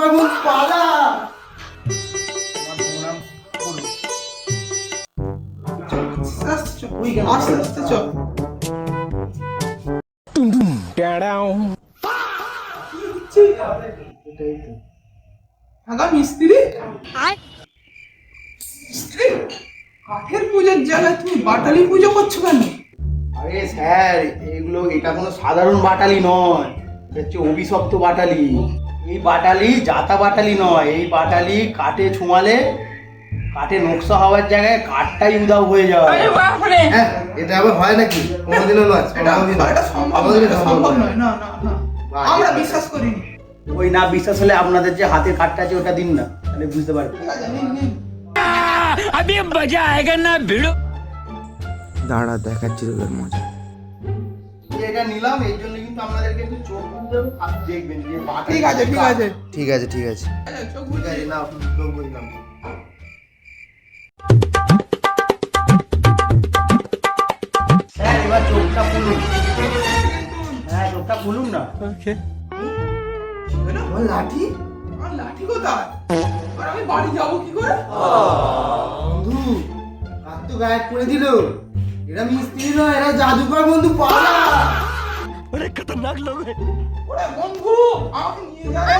জাদুকর বন্ধু পালা। আস্তে আস্তে চল। মিস্ত্রি কাঠের পূজার জায়গায় তুমি বাটালি পুজো করছো কেন? আরে স্যার, এটা কোনো সাধারণ বাটালি নয়, এটা হচ্ছে অভিশপ্ত বাটালি। এই বাটালি জাতা বাটালি নয়, এই বাটালি কাঠে ছোঁয়ালে কাঠে নকশা হওয়ার জায়গায় কাঠটাই উধাও হয়ে যাওয়া। হ্যাঁ, এটা আবার হয় নাকি? কোনোদিনও নয়। এটা সম্ভব নয়। না না না, আমরা বিশ্বাস করিনি। ওই না বিশ্বাস হলে আপনাদের যে হাতের কাঠটা আছে ওটা দিন না, তাহলে বুঝতে পারবেন। ঠিক আছে, নিন নিন। अभी मजा आएगा ना भिड़ो। দাঁড়া দেখাচ্ছি তোদের মজা। এটা নিলাম এর জন্য, কিন্তু আপনাদেরকে একটু চোখ বুঝতে হবে, আর দেখবেন যে বাটালি। ঠিক আছে ঠিক আছে ঠিক আছে ঠিক আছে। চোখ ঠিক বুঝে আছে, না চোখ বুঝলাম। স্যার এবার চোখটা খুলুন। হ্যাঁ, চোখটা খুলুন না। আমার লাঠি আর লাঠি কোথায়? আর আমি বাড়ি যাবো কি করে? বন্ধু, হাত তো গায়েব করে দিল। এরা মিস্ত্রি নয়, এরা জাদুকর বন্ধু পালা। अरे खतरनाक लोग हैं। ওরে বন্ধু, আমাকে নিয়ে যা রে।